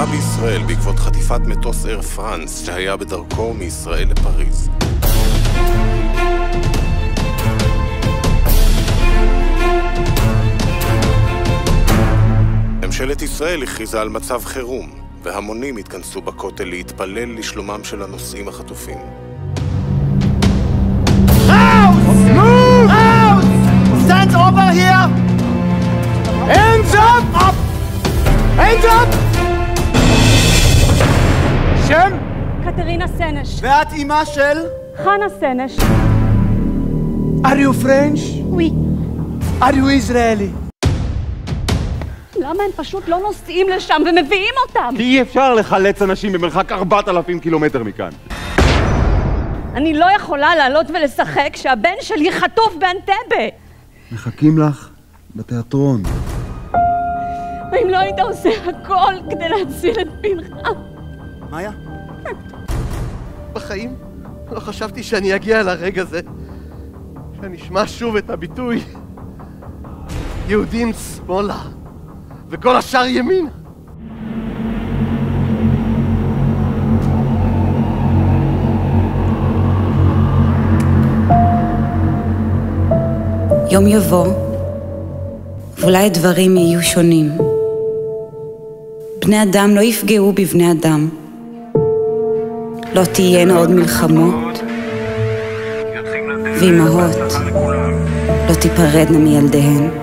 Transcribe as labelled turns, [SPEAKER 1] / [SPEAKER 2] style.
[SPEAKER 1] מהומה בישראל בעקבות חטיפת מטוס אייר פרנס שהיה בדרכו מישראל לפריז. ממשלת ישראל הכריזה על מצב חירום, והמונים התכנסו בכותל להתפלל לשלומם של הנוסעים החטופים.
[SPEAKER 2] Out! Move! Out! Stand over here! Hands up! Up! Hands up! שם?
[SPEAKER 3] קטרינה סנש.
[SPEAKER 2] ואת אימא של?
[SPEAKER 3] חנה סנש.
[SPEAKER 2] Are you French?
[SPEAKER 3] Oui.
[SPEAKER 2] Are you Israeli?
[SPEAKER 3] למה הם פשוט לא נוסעים לשם ומביאים אותם?
[SPEAKER 4] כי אי אפשר לחלץ אנשים במרחק 4,000 קילומטר מכאן.
[SPEAKER 3] אני לא יכולה לעלות ולשחק כשהבן שלי חטוף באנטבה.
[SPEAKER 5] מחכים לך בתיאטרון.
[SPEAKER 3] האם לא היית עושה הכל כדי להציל את בנך?
[SPEAKER 2] מאיה?
[SPEAKER 6] בחיים לא חשבתי שאני אגיע לרגע הזה, שאני אשמע שוב את הביטוי יהודים שמאלה וכל השאר ימין.
[SPEAKER 7] יום יבוא, ואולי הדברים יהיו שונים. בני אדם לא יפגעו בבני אדם. לא תהיינה עוד מלחמות, ואימהות לא תיפרדנה מילדיהן.